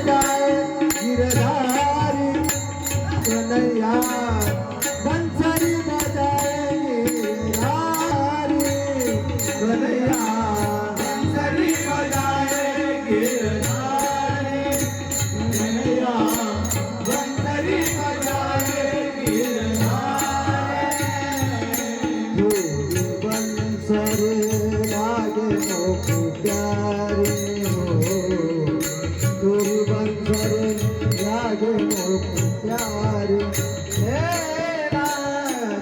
बजाए गिरधारी कन्हैया बंसरी बजाए गिरधारी कन्हैया बंसरी बजाए गिरधारी कन्हैया बंसरी बजाए गिरधारी बंसरी लागे मोको प्यारी तोरी बंसरी लागे मोको प्यारी हेरा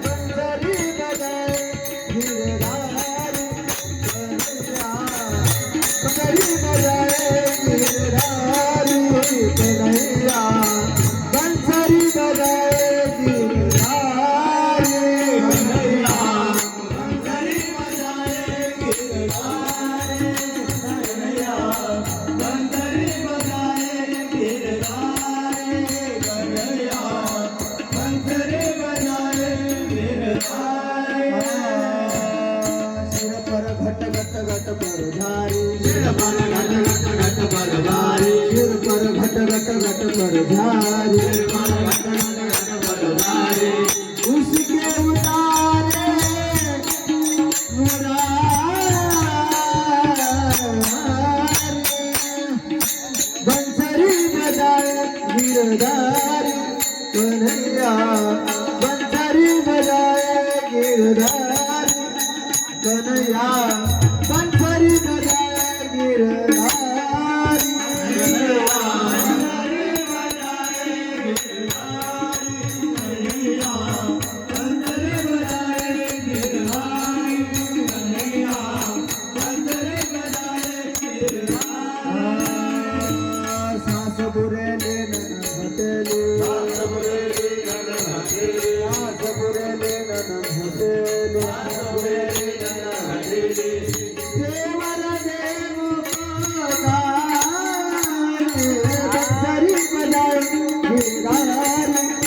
बंसरी बजाए गिरधारी कन्हैया बंसरी बजाए गिरधारी कन्हैया बंसरी बजाए गिरधारी कन्हैया बंसरी बजाए गिरधारी कन्हैया बंसरी बजाए गिरधारी कन्हैया बंसरी बजाए गिरधारी सिर पर घट घट घट पर धारी सिर पर घट घट घट पर धारी सिर पर घट घट घट पर धारी सिर पर घट घट घट पर धारी उसके उतारे मुरारी बंसरी बजाए गिरधारी कन्हैया बंसरी बजाए गिरधारी कन्हैया बंसरी बजाए गिरधारी कन्हैया बंसरी बजाए गिरधारी कन्हैया बंसरी बजाए गिरधारी कन्हैया बंसरी बजाए गिरधारी सास बुरेले नन हटेले सास बुरेले नन हटेले सास बुरेले नन हटेले सास बुरेले नन हटेले देवर देव को गारे बंसरी बजाए गिरधारी